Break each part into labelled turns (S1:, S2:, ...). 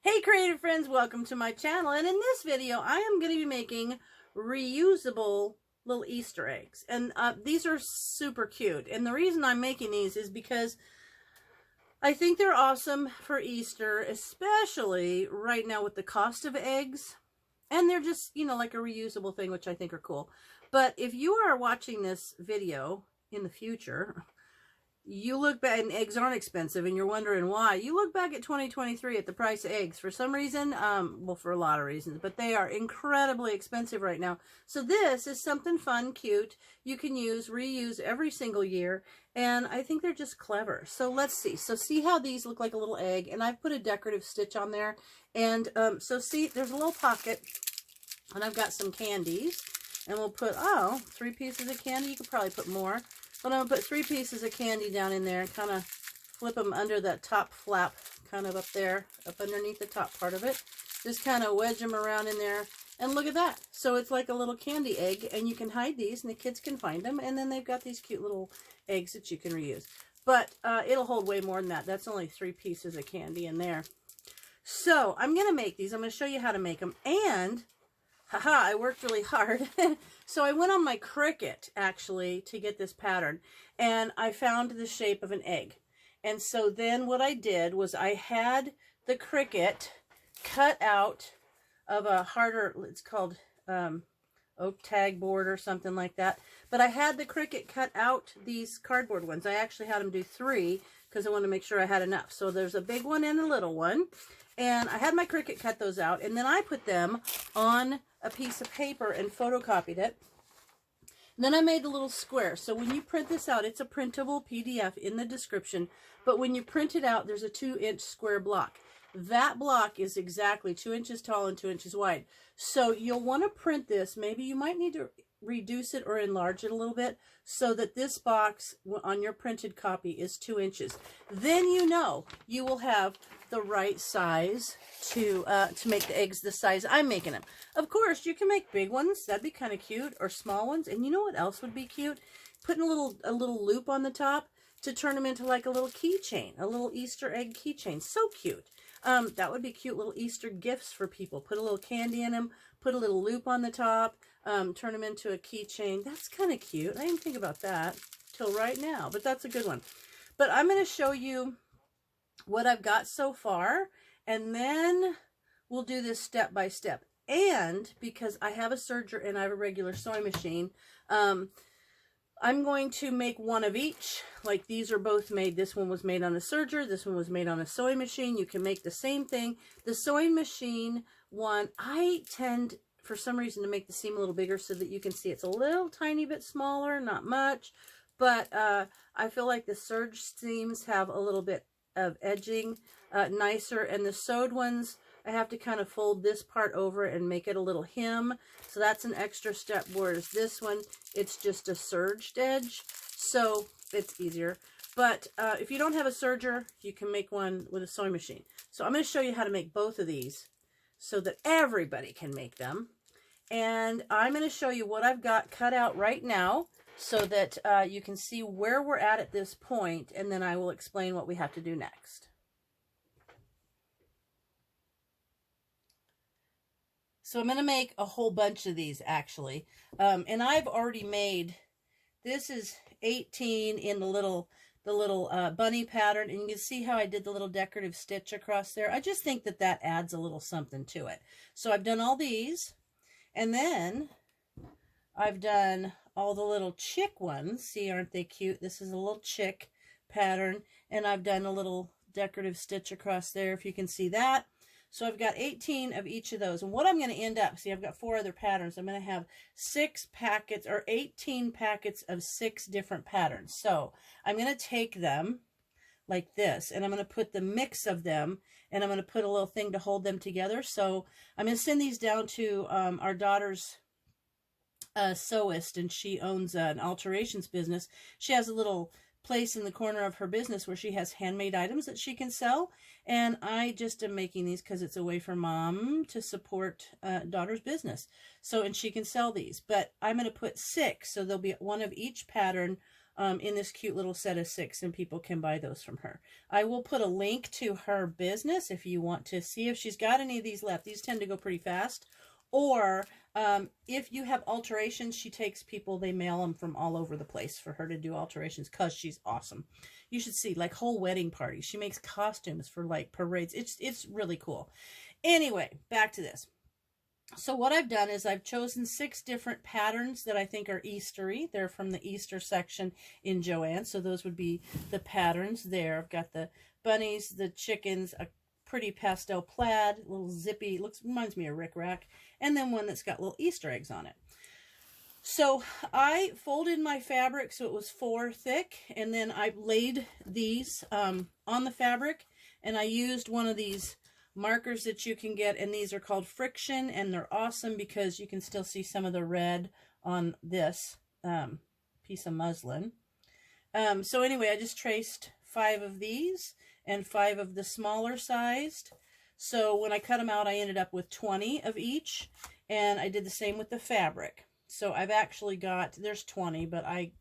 S1: Hey creative friends, welcome to my channel, and in this video I am going to be making reusable little Easter eggs, and these are super cute. And the reason I'm making these is because I think they're awesome for Easter, especially right now with the cost of eggs, and they're just, you know, like a reusable thing, which I think are cool. But if you are watching this video in the future, you look back, and eggs aren't expensive, and you're wondering why. You look back at 2023 at the price of eggs. For some reason, well, for a lot of reasons, but they are incredibly expensive right now. So this is something fun, cute, you can use, reuse every single year, and I think they're just clever. So let's see. So see how these look like a little egg, and I've put a decorative stitch on there. And so see, there's a little pocket, and I've got some candies, and we'll put, 3 pieces of candy. You could probably put more. But I'm going to put 3 pieces of candy down in there and kind of flip them under that top flap, kind of up there, up underneath the top part of it. Just kind of wedge them around in there. And look at that. So it's like a little candy egg, and you can hide these, and the kids can find them. And then they've got these cute little eggs that you can reuse. But it'll hold way more than that. That's only 3 pieces of candy in there. So I'm going to make these. I'm going to show you how to make them. And haha, I worked really hard. So I went on my Cricut, actually, to get this pattern, and I found the shape of an egg. And so then what I did was I had the Cricut cut out of a harder, it's called oak tag board or something like that. But I had the Cricut cut out these cardboard ones. I actually had them do 3 because I wanted to make sure I had enough. So there's a big one and a little one. And I had my Cricut cut those out, and then I put them on a piece of paper and photocopied it. And then I made a little square. So when you print this out, it's a printable PDF in the description. But when you print it out, there's a 2-inch square block. That block is exactly 2 inches tall and 2 inches wide. So you'll want to print this. Maybe you might need to reduce it or enlarge it a little bit so that this box on your printed copy is 2 inches. Then you know you will have the right size to make the eggs the size I'm making them. Of course, you can make big ones. That'd be kind of cute, or small ones. And you know what else would be cute? Putting a little loop on the top to turn them into like a little keychain, a little Easter egg keychain. So cute. That would be cute little Easter gifts for people. Put a little candy in them, put a little loop on the top, turn them into a keychain. That's kind of cute. I didn't think about that till right now, but that's a good one. But I'm going to show you what I've got so far, and then we'll do this step by step. And because I have a serger and I have a regular sewing machine, I'm going to make one of each. Like these are both made. This one was made on a serger. This one was made on a sewing machine. You can make the same thing. The sewing machine one, I tend, for some reason, to make the seam a little bigger so that you can see it's a little tiny bit smaller, not much. But I feel like the serge seams have a little bit of edging nicer. And the sewed ones, I have to kind of fold this part over and make it a little hem. So that's an extra step, whereas this one, it's just a serged edge. So it's easier. But if you don't have a serger, you can make one with a sewing machine. So I'm going to show you how to make both of these so that everybody can make them. And I'm going to show you what I've got cut out right now so that you can see where we're at this point, and then I will explain what we have to do next. So I'm going to make a whole bunch of these, actually. And I've already made, this is 18 in the little bunny pattern. And you can see how I did the little decorative stitch across there. I just think that that adds a little something to it. So I've done all these. And then I've done all the little chick ones. See, aren't they cute? This is a little chick pattern. And I've done a little decorative stitch across there, if you can see that. So I've got 18 of each of those. And what I'm going to end up, see, I've got 4 other patterns. I'm going to have 6 packets, or 18 packets of 6 different patterns. So I'm going to take them like this, and I'm going to put the mix of them, and I'm going to put a little thing to hold them together. So I'm going to send these down to our daughter's sewist, and she owns an alterations business. She has a little place in the corner of her business where she has handmade items that she can sell, and I just am making these because it's a way for mom to support daughter's business. So, and she can sell these, but I'm going to put 6, so there'll be one of each pattern in this cute little set of 6, and people can buy those from her. I will put a link to her business if you want to see if she's got any of these left. These tend to go pretty fast. Or if you have alterations, she takes people, they mail them from all over the place for her to do alterations, because she's awesome. You should see, like, whole wedding parties. She makes costumes for, like, parades. It's really cool. Anyway, back to this. So what I've done is I've chosen 6 different patterns that I think are Eastery. They're from the Easter section in Joann. So those would be the patterns there. I've got the bunnies, the chickens, a pretty pastel plaid, little zippy, reminds me of Rick Rack, and then one that's got little Easter eggs on it. So I folded my fabric so it was 4 thick, and then I laid these on the fabric, and I used one of these markers that you can get, and these are called Friction, and they're awesome because you can still see some of the red on this piece of muslin. So anyway, I just traced 5 of these and 5 of the smaller sized. So when I cut them out, I ended up with 20 of each, and I did the same with the fabric. So I've actually got, there's 20, but I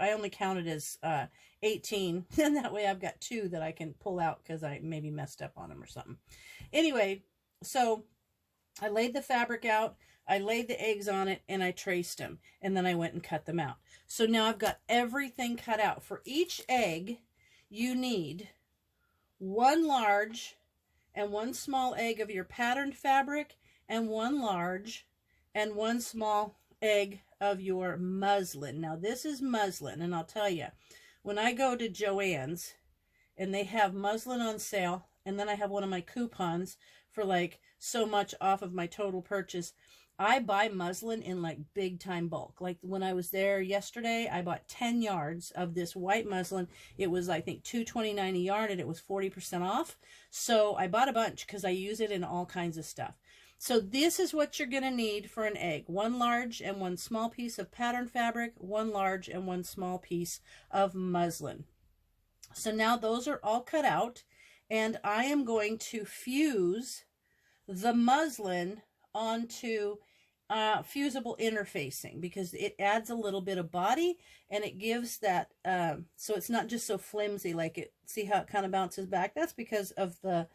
S1: only counted as 18, and that way I've got 2 that I can pull out because I maybe messed up on them or something. Anyway, so I laid the fabric out, I laid the eggs on it, and I traced them, and then I went and cut them out. So now I've got everything cut out. For each egg, you need 1 large and 1 small egg of your patterned fabric, and 1 large and 1 small egg of your muslin. Now this is muslin, and I'll tell you, when I go to Joann's and they have muslin on sale, and then I have one of my coupons for like so much off of my total purchase, I buy muslin in like big time bulk. Like when I was there yesterday, I bought 10 yards of this white muslin. It was, I think, $2.29 a yard, and it was 40% off. So I bought a bunch because I use it in all kinds of stuff. So this is what you're going to need for an egg. 1 large and 1 small piece of pattern fabric, 1 large and 1 small piece of muslin. So now those are all cut out, and I am going to fuse the muslin onto fusible interfacing, because it adds a little bit of body, and it gives that, so it's not just so flimsy like it, see how it kind of bounces back? That's because of the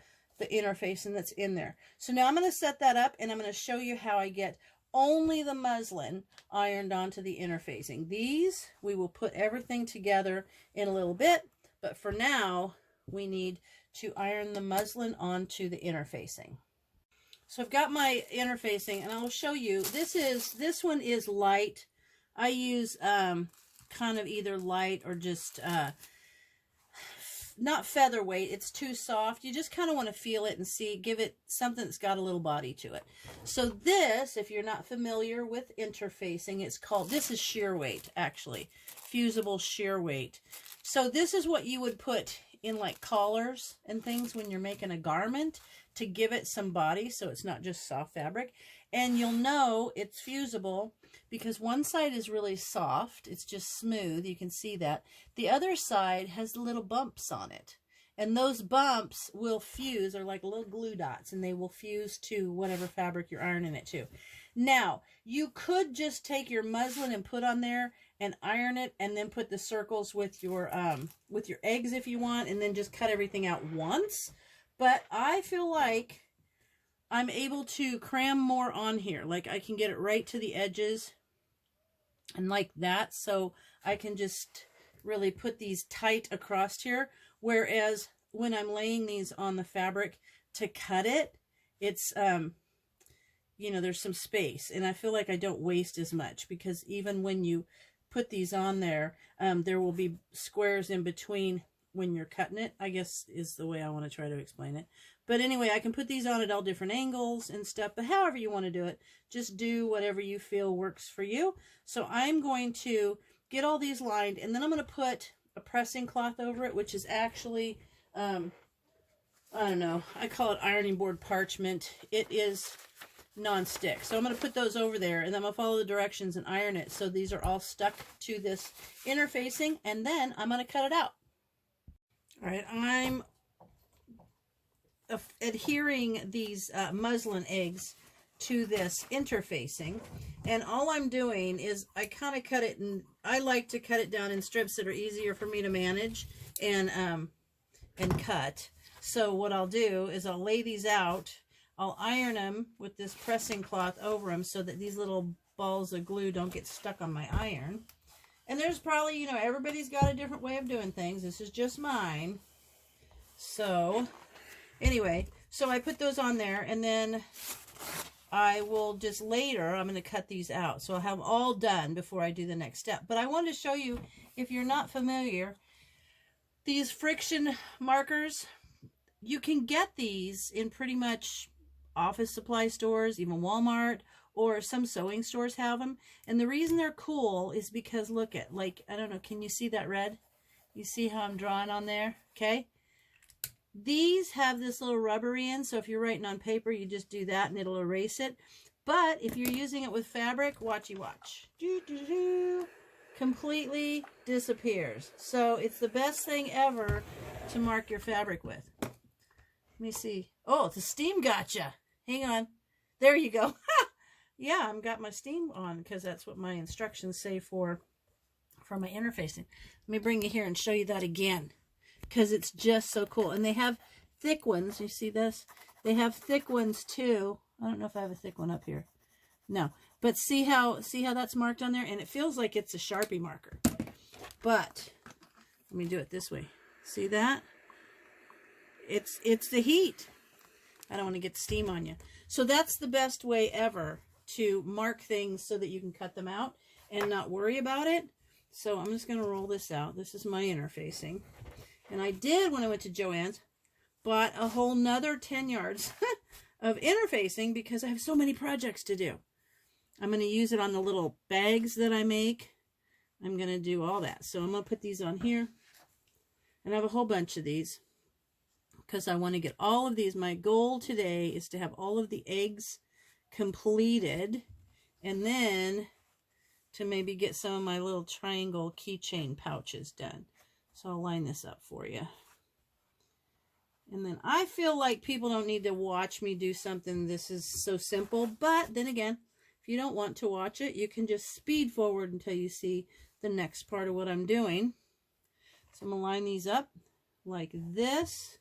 S1: interfacing that's in there. So now I'm going to set that up, and I'm going to show you how I get only the muslin ironed onto the interfacing. These, we will put everything together in a little bit, but for now, we need to iron the muslin onto the interfacing. So I've got my interfacing, and I'll show you. This one is light. I use kind of either light or just not featherweight. It's too soft. You just kind of want to feel it and see, give it something that's got a little body to it. So this, if you're not familiar with interfacing, it's called, this is sheer weight, actually. Fusible sheer weight. So this is what you would put in like collars and things when you're making a garment to give it some body, so it's not just soft fabric. And you'll know it's fusible because one side is really soft, it's just smooth, you can see that. The other side has little bumps on it, and those bumps will fuse, or like little glue dots, and they will fuse to whatever fabric you're ironing it to. Now, you could just take your muslin and put on there and iron it, and then put the circles with your eggs if you want, and then just cut everything out once. But I feel like I'm able to cram more on here. Like I can get it right to the edges and like that. So I can just really put these tight across here. Whereas when I'm laying these on the fabric to cut it, it's, you know, there's some space. And I feel like I don't waste as much, because even when you put these on there, there will be squares in between when you're cutting it, I guess is the way I want to try to explain it. But anyway, I can put these on at all different angles and stuff, but however you want to do it, just do whatever you feel works for you. So I'm going to get all these lined, and then I'm going to put a pressing cloth over it, which is actually, I don't know, I call it ironing board parchment. It is non-stick. So I'm going to put those over there, and then I'm going to follow the directions and iron it. So these are all stuck to this interfacing, and then I'm going to cut it out. All right, I'm adhering these muslin eggs to this interfacing. And all I'm doing is I kind of cut it, and I like to cut it down in strips that are easier for me to manage and cut. So what I'll do is I'll lay these out. I'll iron them with this pressing cloth over them so that these little balls of glue don't get stuck on my iron. And there's probably, you know, everybody's got a different way of doing things. This is just mine. So anyway, so I put those on there, and then I will just later, I'm going to cut these out. So I'll have them all done before I do the next step. But I wanted to show you, if you're not familiar, these friction markers, you can get these in pretty much office supply stores, even Walmart, or some sewing stores have them. And the reason they're cool is because, look at, like, I don't know, can you see that red? You see how I'm drawing on there? Okay. These have this little rubbery end, so if you're writing on paper, you just do that and it'll erase it. But if you're using it with fabric, watchy watch. Completely disappears. So it's the best thing ever to mark your fabric with. Let me see. Oh, it's a steam gotcha. Hang on. There you go. Yeah, I've got my steam on because that's what my instructions say for my interfacing. Let me bring you here and show you that again, because it's just so cool. And they have thick ones. You see this? They have thick ones too. I don't know if I have a thick one up here. No. But see how that's marked on there? And it feels like it's a Sharpie marker. But let me do it this way. See that? It's the heat. I don't want to get steam on you. So that's the best way ever to mark things so that you can cut them out and not worry about it. So I'm just going to roll this out. This is my interfacing. And I did, when I went to Joann's, bought a whole nother 10 yards of interfacing because I have so many projects to do. I'm going to use it on the little bags that I make. I'm going to do all that. So I'm going to put these on here. And I have a whole bunch of these because I want to get all of these. My goal today is to have all of the eggs completed, and then to maybe get some of my little triangle keychain pouches done. So I'll line this up for you. And then I feel like people don't need to watch me do something. This is so simple. But then again, if you don't want to watch it, you can just speed forward until you see the next part of what I'm doing. So I'm going to line these up like this.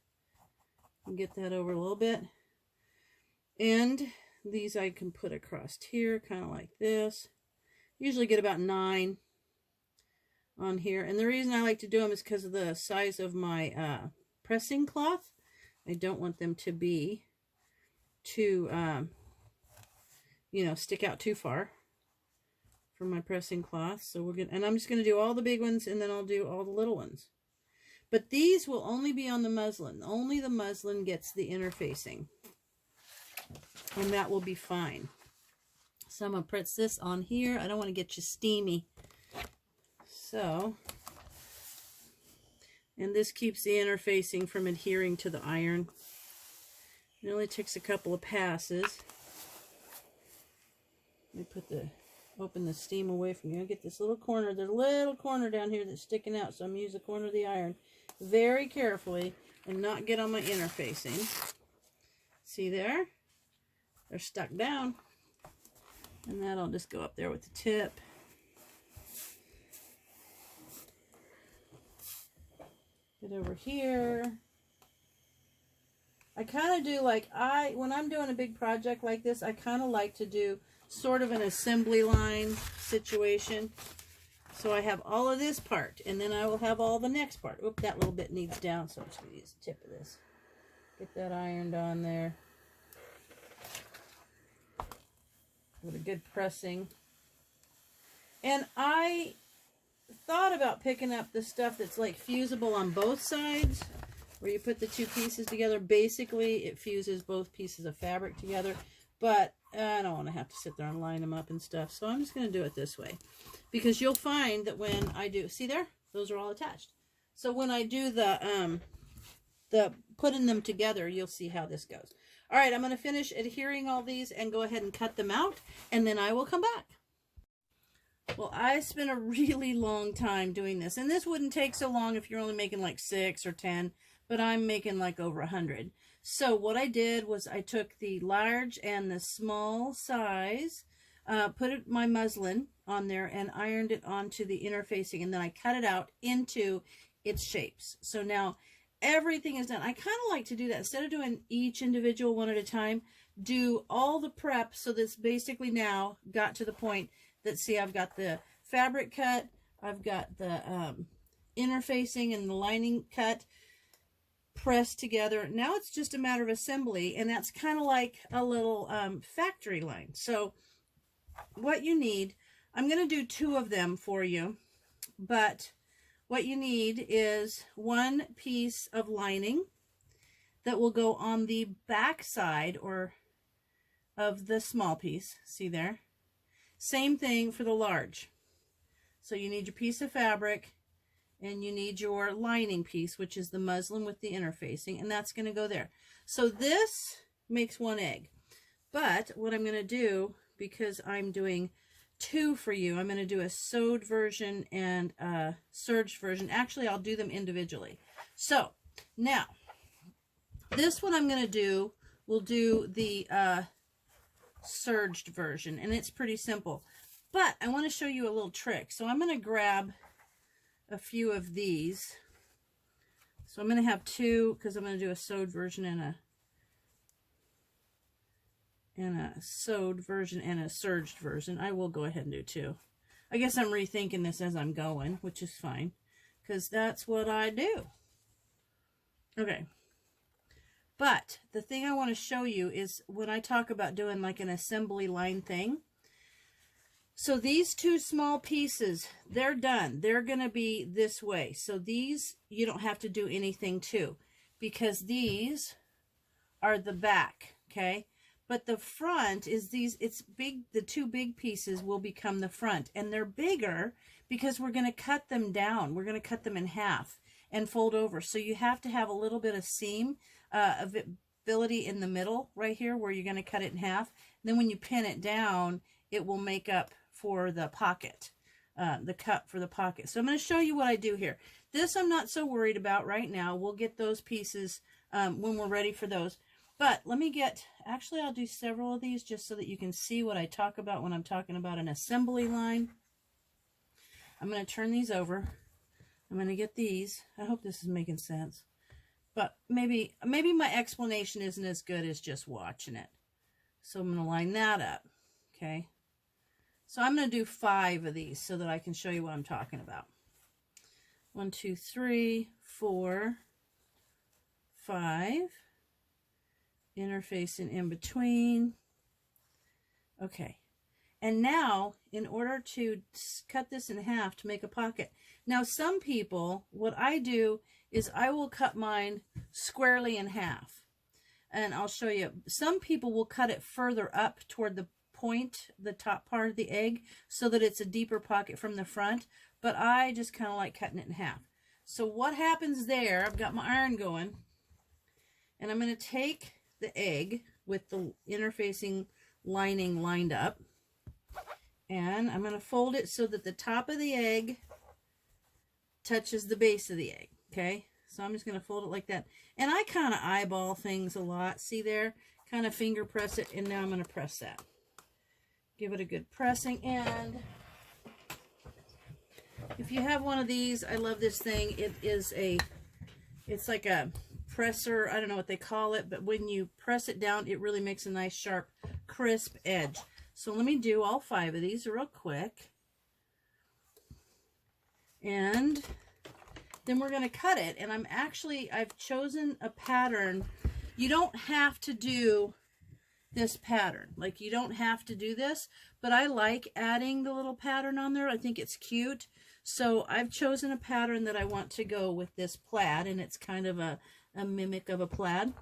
S1: And get that over a little bit. And these I can put across here, kind of like this. Usually get about 9 on here. And the reason I like to do them is because of the size of my pressing cloth. I don't want them to be too, you know, stick out too far from my pressing cloth. So we're going to, and I'm just going to do all the big ones, and then I'll do all the little ones. But these will only be on the muslin. Only the muslin gets the interfacing. And that will be fine. So I'm going to press this on here. I don't want to get you steamy. So, and this keeps the interfacing from adhering to the iron. It only takes a couple of passes. Let me open the steam away from you. I'll get this little corner. There's a little corner down here that's sticking out, so I'm going to use the corner of the iron very carefully and not get on my interfacing. See there? They're stuck down. And that'll just go up there with the tip. Get over here. I kind of do like, when I'm doing a big project like this, I kind of like to do sort of an assembly line situation. So I have all of this part, and then I will have all the next part. Oop, that little bit needs down, so I'm just going to use the tip of this. Get that ironed on there. With a good pressing. And I thought about picking up the stuff that's like fusible on both sides, where you put the two pieces together. Basically, it fuses both pieces of fabric together, but I don't want to have to sit there and line them up and stuff, so I'm just going to do it this way. Because you'll find that when I do, see there? Those are all attached. So when I do the putting them together, you'll see how this goes. All right, I'm going to finish adhering all these and go ahead and cut them out, and then I will come back. Well, I spent a really long time doing this, and this wouldn't take so long if you're only making like 6 or 10, but I'm making like over 100. So what I did was I took the large and the small size, put my muslin on there and ironed it onto the interfacing, and then I cut it out into its shapes. So now everything is done. I kind of like to do that. Instead of doing each individual one at a time, do all the prep, so this basically now got to the point that, see, I've got the fabric cut, I've got the interfacing and the lining cut, pressed together. Now it's just a matter of assembly, and that's kind of like a little factory line. So what you need, I'm going to do 2 of them for you, but what you need is 1 piece of lining that will go on the back side or of the small piece. See there? Same thing for the large. So you need your piece of fabric, and you need your lining piece, which is the muslin with the interfacing, and that's going to go there. So this makes 1 egg. But what I'm going to do, because I'm doing 2 for you, I'm going to do a sewed version and a serged version. Actually, I'll do them individually. So now, this one I'm going to do, we'll do the serged version, and it's pretty simple. But I want to show you a little trick. So I'm going to grab a few of these. So I'm going to have 2, because I'm going to do a sewed version and a sewed version and a serged version. I will go ahead and do 2. I guess I'm rethinking this as I'm going, which is fine, because that's what I do. Okay. But the thing I want to show you is when I talk about doing like an assembly line thing. So these 2 small pieces, they're done. They're going to be this way. So these, you don't have to do anything to, because these are the back, okay? But the front is these, it's big, the 2 big pieces will become the front. And they're bigger because we're going to cut them down. We're going to cut them in half and fold over. So you have to have a little bit of seam ability in the middle right here where you're going to cut it in half. Then when you pin it down, it will make up for the pocket, the cut for the pocket. So I'm going to show you what I do here. This I'm not so worried about right now. We'll get those pieces when we're ready for those. But let me get, actually I'll do several of these just so that you can see what I talk about when I'm talking about an assembly line. I'm going to turn these over. I'm going to get these. I hope this is making sense. But maybe my explanation isn't as good as just watching it. So I'm going to line that up. Okay. So I'm going to do 5 of these so that I can show you what I'm talking about. 1, 2, 3, 4, 5. Interfacing in between. Okay. And now, in order to cut this in half to make a pocket. Now, some people, what I do is I will cut mine squarely in half. And I'll show you. Some people will cut it further up toward the point, the top part of the egg, so that it's a deeper pocket from the front. But I just kind of like cutting it in half. So what happens there, I've got my iron going. And I'm going to take the egg with the interfacing lining lined up. And I'm going to fold it so that the top of the egg touches the base of the egg. Okay, so I'm just going to fold it like that. And I kind of eyeball things a lot. See there? Kind of finger press it, and now I'm going to press that. Give it a good pressing. And if you have one of these, I love this thing. It's like a presser. I don't know what they call it, but when you press it down, it really makes a nice, sharp, crisp edge. So let me do all 5 of these real quick. And then we're going to cut it. And I've chosen a pattern. You don't have to do this pattern. Like, you don't have to do this, but I like adding the little pattern on there. I think it's cute. So I've chosen a pattern that I want to go with this plaid, and it's kind of a mimic of a plaid.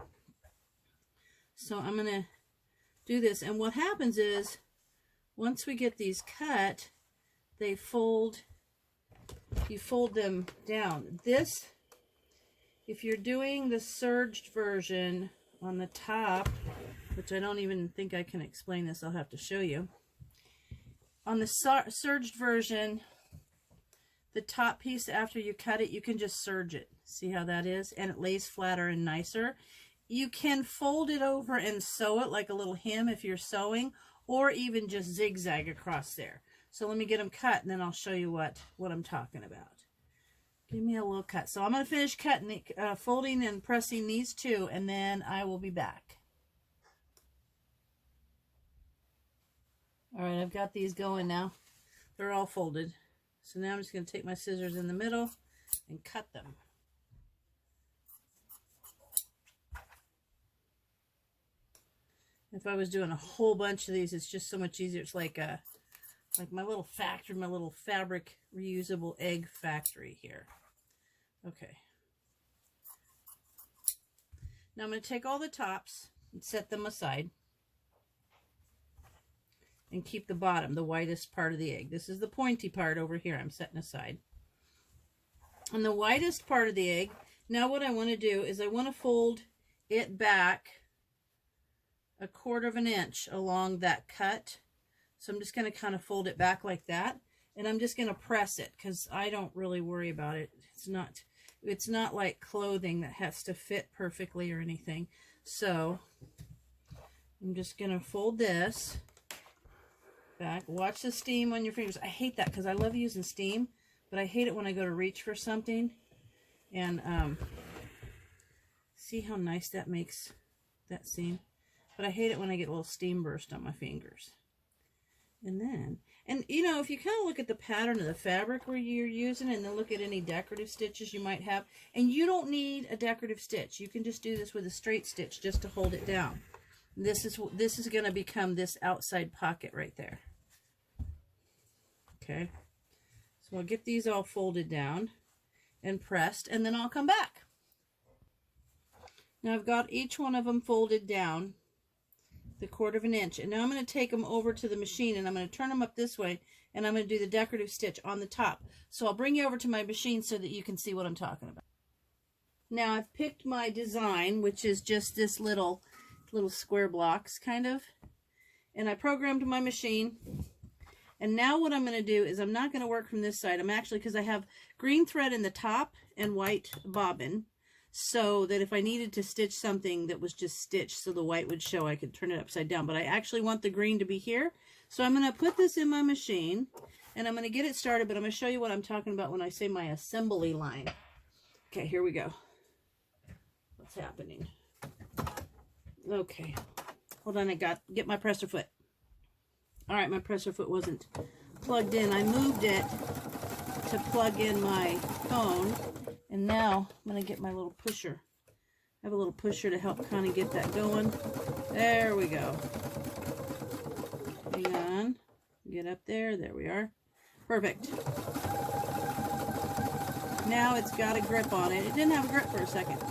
S1: So I'm going to do this. And what happens is, once we get these cut, they fold, you fold them down. This, if you're doing the serged version on the top, which I don't even think I can explain this, I'll have to show you. On the serged version, the top piece, after you cut it, you can just serge it. See how that is? And it lays flatter and nicer. you can fold it over and sew it like a little hem if you're sewing, or even just zigzag across there. So let me get them cut, and then I'll show you what I'm talking about. Give me a little cut. So I'm going to finish cutting, folding and pressing these two, and then I will be back. All right, I've got these going now. They're all folded. So now I'm just going to take my scissors in the middle and cut them. If I was doing a whole bunch of these, it's just so much easier. It's like my little factory, my little fabric reusable egg factory here. Okay. Now I'm going to take all the tops and set them aside. And keep the bottom, the whitest part of the egg. This is the pointy part over here I'm setting aside. And the whitest part of the egg, now what I want to do is I want to fold it back 1/4 inch along that cut. So I'm just going to kind of fold it back like that. And I'm just going to press it because I don't really worry about it. It's not like clothing that has to fit perfectly or anything. So I'm just going to fold this back. Watch the steam on your fingers. I hate that because I love using steam, but I hate it when I go to reach for something. And see how nice that makes that seam? But I hate it when I get a little steam burst on my fingers. And then, and you know, if you kind of look at the pattern of the fabric where you're using, and then look at any decorative stitches you might have, and you don't need a decorative stitch. You can just do this with a straight stitch just to hold it down. This is going to become this outside pocket right there. Okay, so I'll get these all folded down and pressed, and then I'll come back. Now I've got each one of them folded down the 1/4 inch, and now I'm going to take them over to the machine, and I'm going to turn them up this way, and I'm going to do the decorative stitch on the top. So I'll bring you over to my machine so that you can see what I'm talking about. Now I've picked my design, which is just this little square blocks kind of, and I programmed my machine. And now what I'm going to do is I'm not going to work from this side. I'm actually, because I have green thread in the top and white bobbin, so that if I needed to stitch something that was just stitched so the white would show, I could turn it upside down. But I actually want the green to be here. So I'm going to put this in my machine, and I'm going to get it started, but I'm going to show you what I'm talking about when I say my assembly line. Okay, here we go. What's happening? Okay, hold on, get my presser foot. All right, my presser foot wasn't plugged in. I moved it to plug in my phone, and now I'm going to get my little pusher. I have a little pusher to help kind of get that going. There we go. Hang on. Get up there. There we are. Perfect. Now it's got a grip on it. It didn't have a grip for a second.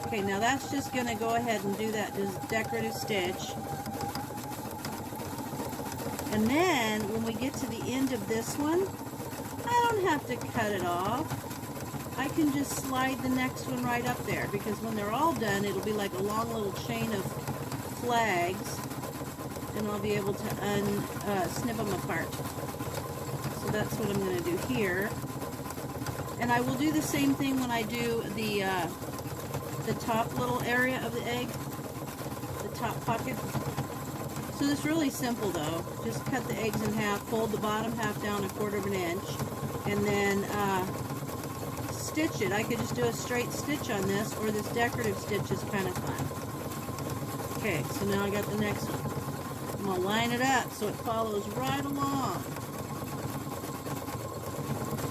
S1: Okay, now that's just going to go ahead and do that decorative stitch. And then when we get to the end of this one, I don't have to cut it off. I can just slide the next one right up there, because when they're all done, it'll be like a long little chain of flags, and I'll be able to snip them apart. So that's what I'm going to do here. And I will do the same thing when I do the top little area of the egg, the top pocket. So it's really simple though. Just cut the eggs in half, fold the bottom half down 1/4 inch, and then stitch it. I could just do a straight stitch on this, or this decorative stitch is kind of fun. Okay, so now I got the next one. I'm going to line it up so it follows right along.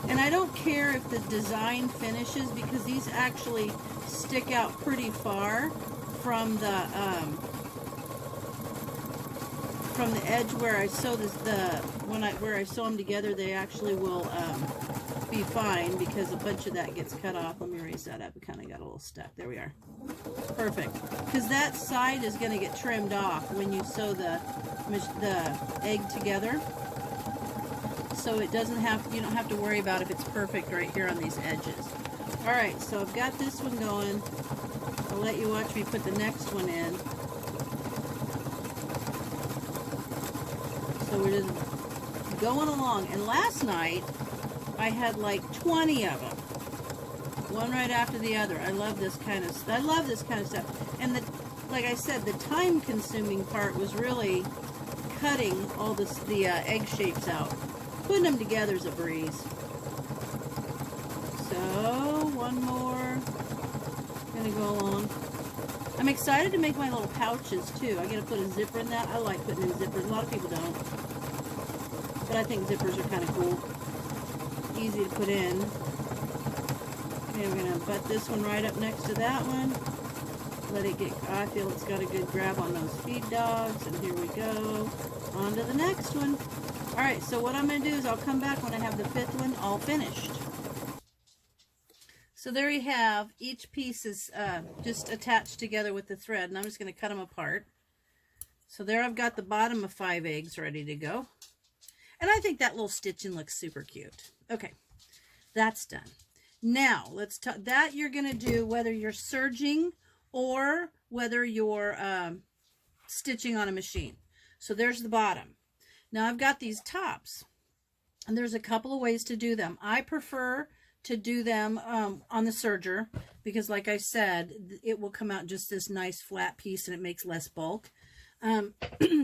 S1: And I don't care if the design finishes, because these actually stick out pretty far from the edge where I sew this. Where I sew them together, they actually will be fine, because a bunch of that gets cut off. Let me raise that up. It kind of got a little stuck. There we are. Perfect. Because that side is going to get trimmed off when you sew the egg together. So it doesn't have, you don't have to worry about if it's perfect right here on these edges. All right, so I've got this one going. I'll let you watch me put the next one in. So we're just going along. And last night, I had like 20 of them. One right after the other. I love this kind of stuff. And like I said, the time-consuming part was really cutting all the egg shapes out. Putting them together is a breeze. So, one more. Gonna go along. I'm excited to make my little pouches too. I gotta put a zipper in that. I like putting in zippers. A lot of people don't. But I think zippers are kind of cool. Easy to put in. Okay, we're gonna butt this one right up next to that one. Let it get, I feel it's got a good grab on those feed dogs. And here we go. On to the next one. Alright, so what I'm gonna do is I'll come back when I have the 5th one all finished. So there you have, each piece is just attached together with the thread, and I'm just going to cut them apart. So there I've got the bottom of 5 eggs ready to go. And I think that little stitching looks super cute. Okay, that's done. Now, let's talk, that you're going to do whether you're serging or whether you're stitching on a machine. So there's the bottom. Now I've got these tops, and there's a couple of ways to do them. I prefer to do them on the serger because, like I said, it will come out just this nice flat piece and it makes less bulk.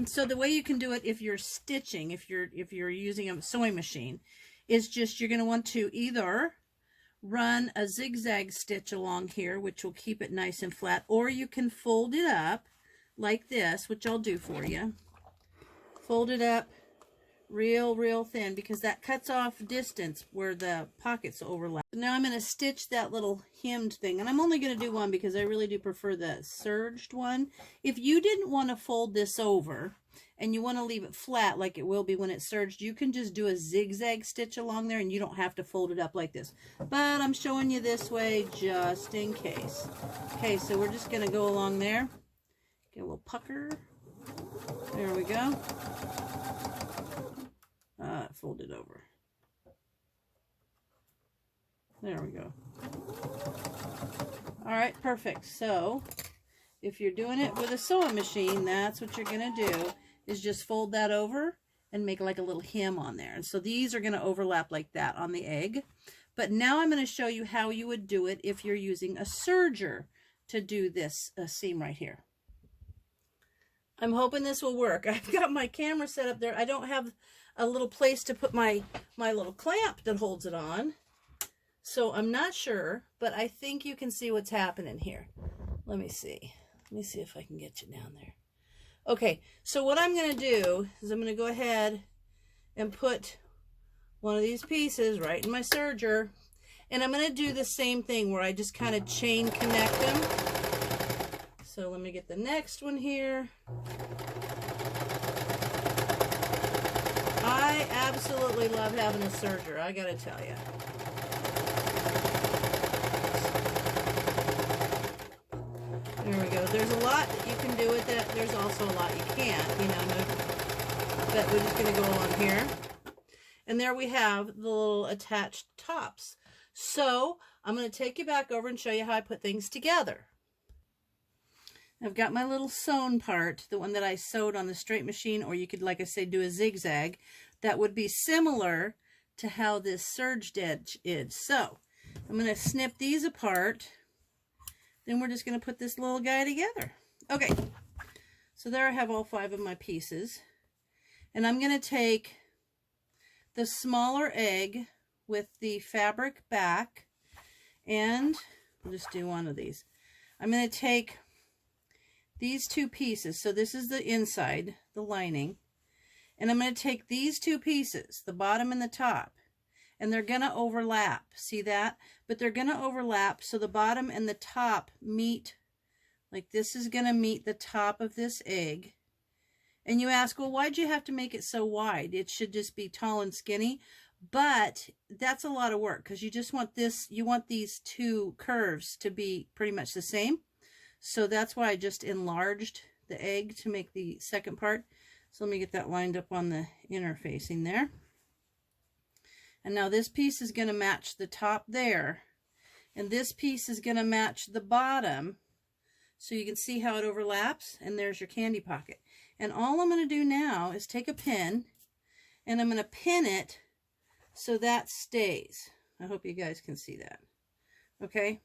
S1: So the way you can do it if you're stitching, if you're using a sewing machine, is just you're going to want to either run a zigzag stitch along here, which will keep it nice and flat, or you can fold it up like this, which I'll do for you. Fold it up real thin because that cuts off distance where the pockets overlap. Now I'm going to stitch that little hemmed thing, and I'm only going to do one because I really do prefer the serged one. If you didn't want to fold this over and you want to leave it flat like it will be when it's serged, you can just do a zigzag stitch along there and you don't have to fold it up like this. But I'm showing you this way just in case. Okay, so we're just going to go along there. Get a little pucker. There we go. Fold it over. There we go. All right, perfect. So if you're doing it with a sewing machine, that's what you're going to do, is just fold that over and make like a little hem on there. And so these are going to overlap like that on the egg. But now I'm going to show you how you would do it if you're using a serger to do this seam right here. I'm hoping this will work. I've got my camera set up there. I don't have a little place to put my little clamp that holds it on. So I'm not sure, but I think you can see what's happening here. Let me see. Let me see if I can get you down there. Okay, so what I'm going to do is I'm going to go ahead and put one of these pieces right in my serger. And I'm going to do the same thing where I just kind of chain connect them. So let me get the next one here. I absolutely love having a serger, I gotta tell you. There we go. There's a lot that you can do with it. There's also a lot you can't, you know. But we're just gonna go on here. And there we have the little attached tops. So I'm gonna take you back over and show you how I put things together. I've got my little sewn part, the one that I sewed on the straight machine, or you could, like I say, do a zigzag. That would be similar to how this serged edge is. So I'm going to snip these apart. Then we're just going to put this little guy together. Okay, so there I have all 5 of my pieces. And I'm going to take the smaller egg with the fabric back, and we'll just do one of these. I'm going to take these 2 pieces. So this is the inside, the lining. And I'm going to take these 2 pieces, the bottom and the top, and they're going to overlap. See that? But they're going to overlap so the bottom and the top meet, like this is going to meet the top of this egg. And you ask, well, why'd you have to make it so wide? It should just be tall and skinny. But that's a lot of work because you just want this, you want these 2 curves to be pretty much the same. So that's why I just enlarged the egg to make the second part. So let me get that lined up on the inner facing there. And now this piece is going to match the top there. And this piece is going to match the bottom. So you can see how it overlaps. And there's your candy pocket. And all I'm going to do now is take a pin. And I'm going to pin it so that stays. I hope you guys can see that. Okay.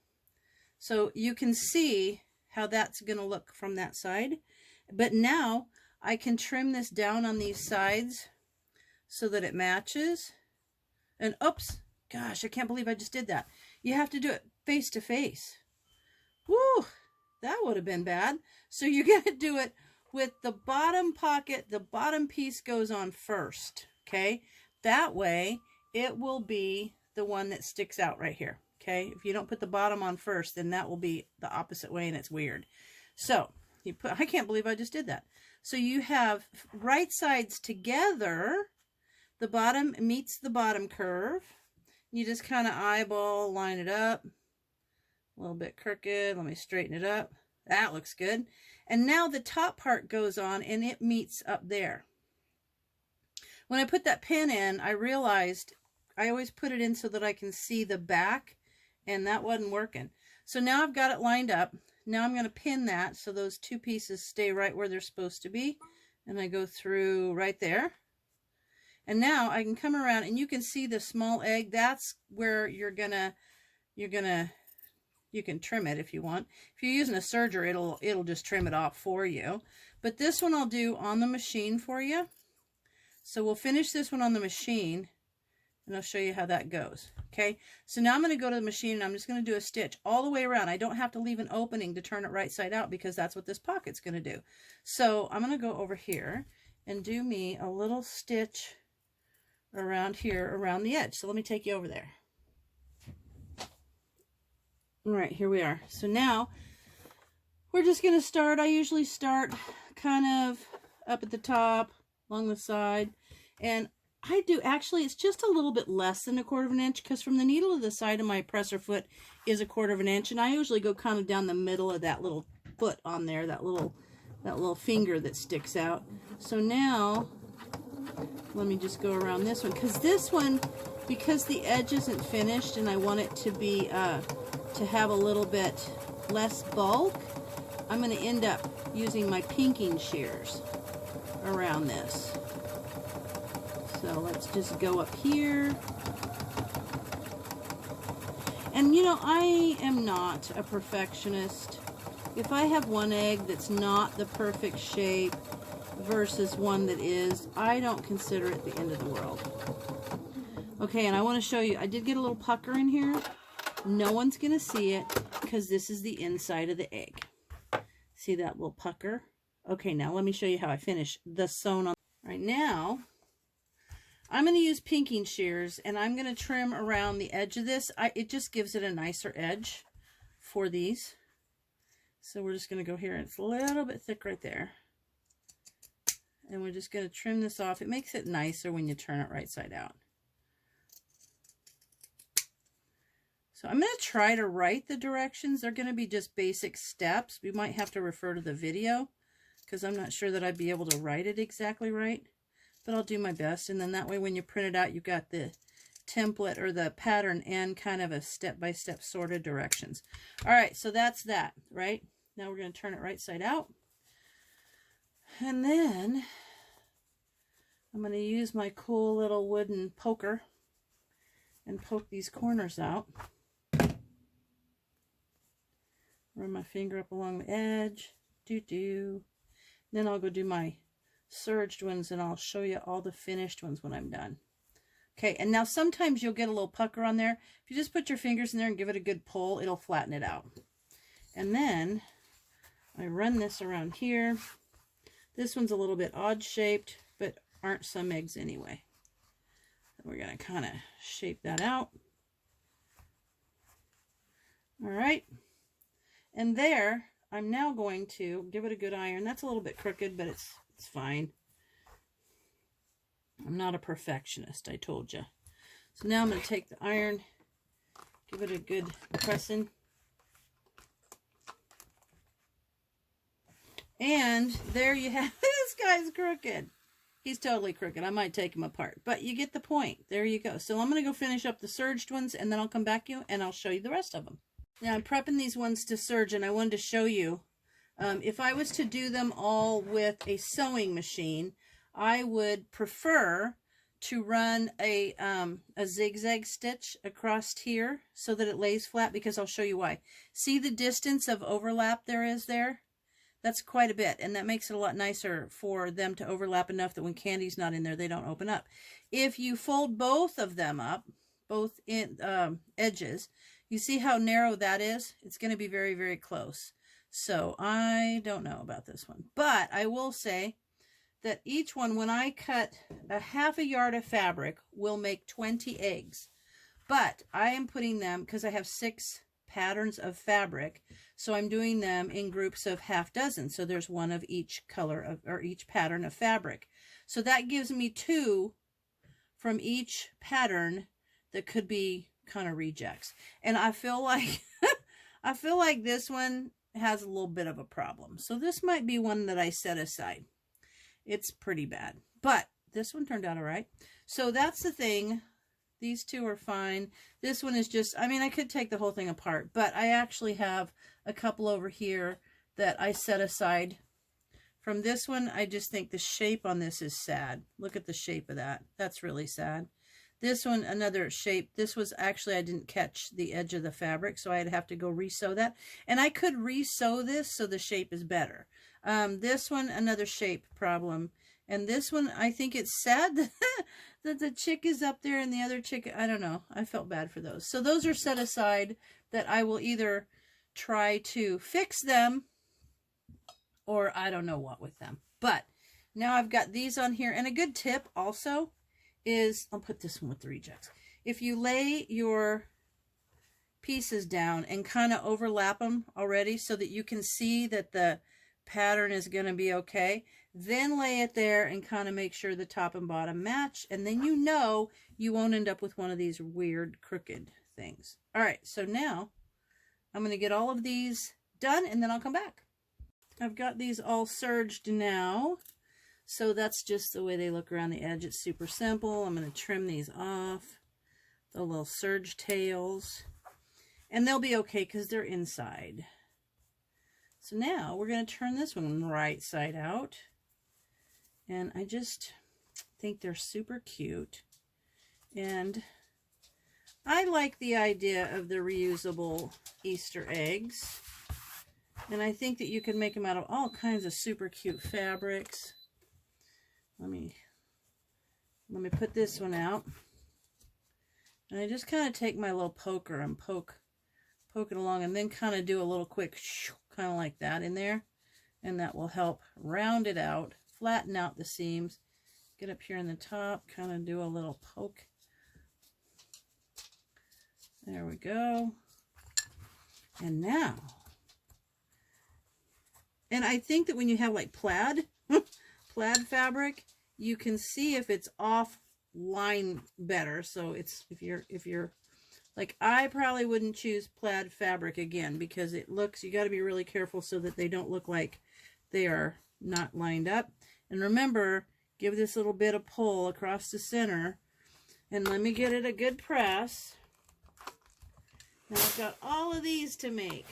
S1: So you can see how that's going to look from that side. But now I can trim this down on these sides so that it matches. And oops, gosh, I can't believe I just did that. You have to do it face to face. Woo, that would have been bad. So you're going to do it with the bottom pocket. The bottom piece goes on first, okay? That way it will be the one that sticks out right here, okay? If you don't put the bottom on first, then that will be the opposite way, and it's weird. So you put, I can't believe I just did that. So you have right sides together. The bottom meets the bottom curve. You just kind of eyeball, line it up. A little bit crooked. Let me straighten it up. That looks good. And now the top part goes on and it meets up there. When I put that pin in, I realized I always put it in so that I can see the back, and that wasn't working. So now I've got it lined up. Now I'm going to pin that so those two pieces stay right where they're supposed to be. And I go through right there. And now I can come around and you can see the small egg. That's where you can trim it if you want. If you're using a serger, it'll just trim it off for you. But this one I'll do on the machine for you. So we'll finish this one on the machine and I'll show you how that goes. Okay, so now I'm going to go to the machine and I'm just going to do a stitch all the way around. I don't have to leave an opening to turn it right side out because that's what this pocket's going to do. So I'm going to go over here and do me a little stitch around here, around the edge. So let me take you over there. All right, here we are. So now we're just going to start. I usually start kind of up at the top, along the side, and I do actually, it's just a little bit less than 1/4 inch because from the needle to the side of my presser foot is 1/4 inch, and I usually go kind of down the middle of that little foot on there, that little finger that sticks out. So now let me just go around this one, because the edge isn't finished and I want it to be to have a little bit less bulk, I'm going to end up using my pinking shears around this. So let's just go up here. And you know, I am not a perfectionist. If I have one egg that's not the perfect shape versus one that is, I don't consider it the end of the world. Okay, and I want to show you, I did get a little pucker in here. No one's going to see it because this is the inside of the egg. See that little pucker? Okay, now let me show you how I finish the sewn on. Right now, I'm going to use pinking shears and I'm going to trim around the edge of this. It just gives it a nicer edge for these. So we're just going to go here, and it's a little bit thick right there. And we're just going to trim this off. It makes it nicer when you turn it right side out. So I'm going to try to write the directions. They're going to be just basic steps. We might have to refer to the video because I'm not sure that I'd be able to write it exactly right. But I'll do my best. And then that way when you print it out, you've got the template or the pattern and kind of a step-by-step sort of directions. All right, so that's that, right? Now we're going to turn it right side out. And then I'm going to use my cool little wooden poker and poke these corners out. Run my finger up along the edge. Then I'll go do my serged ones and I'll show you all the finished ones when I'm done. Okay, and now sometimes you'll get a little pucker on there. If you just put your fingers in there and give it a good pull, it'll flatten it out. And then I run this around here. This one's a little bit odd shaped, but aren't some eggs anyway. We're going to kind of shape that out. All right. And there, I'm now going to give it a good iron. That's a little bit crooked, but it's fine. I'm not a perfectionist, I told you. So now I'm going to take the iron, give it a good pressing. And there you have it. This guy's crooked. He's totally crooked. I might take him apart, but you get the point. There you go. So I'm going to go finish up the serged ones, and then I'll come back to you, and I'll show you the rest of them. Now I'm prepping these ones to serge, and I wanted to show you, if I was to do them all with a sewing machine, I would prefer to run a zigzag stitch across here so that it lays flat, because I'll show you why. See the distance of overlap there is there? That's quite a bit, and that makes it a lot nicer for them to overlap enough that when candy's not in there, they don't open up. If you fold both of them up, both edges, you see how narrow that is? It's going to be very, very close. So I don't know about this one, but I will say that each one, when I cut a ½ yard of fabric, will make 20 eggs. But I am putting them, because I have 6 patterns of fabric, so I'm doing them in groups of ½ dozen. So there's one of each color of, or each pattern of fabric. So that gives me 2 from each pattern that could be kind of rejects. And I feel like I feel like this one has a little bit of a problem. So this might be one that I set aside. It's pretty bad, but this one turned out all right. So that's the thing. These 2 are fine. This one is just, I mean, I could take the whole thing apart, but I actually have a couple over here that I set aside. From this one, I just think the shape on this is sad. Look at the shape of that. That's really sad. This one, another shape. This was actually, I didn't catch the edge of the fabric, so I'd have to go re-sew that. And I could re-sew this so the shape is better. This one, another shape problem. And this one, I think it's sad that the chick is up there and the other chick, I don't know. I felt bad for those. So those are set aside that I will either try to fix them or I don't know what with them. But now I've got these on here. And a good tip also is, I'll put this one with the rejects. If you lay your pieces down and kind of overlap them already so that you can see that the pattern is going to be okay, then lay it there and kind of make sure the top and bottom match, and then you know you won't end up with one of these weird crooked things. All right, so now I'm going to get all of these done and then I'll come back. I've got these all serged now, so that's just the way they look around the edge. It's super simple. I'm going to trim these off, the little serge tails, and they'll be okay because they're inside. So now we're going to turn this one right side out. And I just think they're super cute. And I like the idea of the reusable Easter eggs. And I think that you can make them out of all kinds of super cute fabrics. Let me put this one out. And I just kind of take my little poker and poke it along, and then kind of do a little quick kind of like that in there, and that will help round it out, flatten out the seams, get up here in the top, kind of do a little poke. There we go. And now, and I think that when you have like plaid fabric, you can see if it's off line better. So it's, if you're like, I probably wouldn't choose plaid fabric again, because it looks, you got to be really careful so that they don't look like they are not lined up. And remember, give this little bit of pull across the center, and let me get it a good press. Now I've got all of these to make.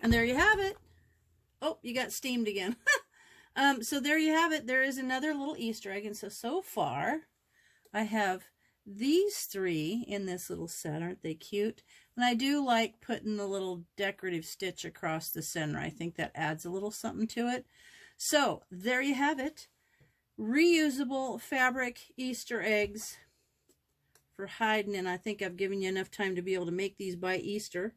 S1: And there you have it. Oh, you got steamed again. So there you have it. There is another little Easter egg. And so far, I have these 3 in this little set. Aren't they cute? And I do like putting the little decorative stitch across the center. I think that adds a little something to it. So there you have it. Reusable fabric Easter eggs for hiding. And I think I've given you enough time to be able to make these by Easter.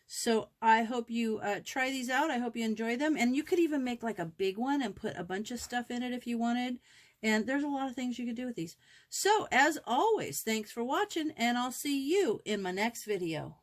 S1: So I hope you try these out. I hope you enjoy them. And you could even make like a big one and put a bunch of stuff in it if you wanted. And there's a lot of things you could do with these. So, as always, thanks for watching, and I'll see you in my next video.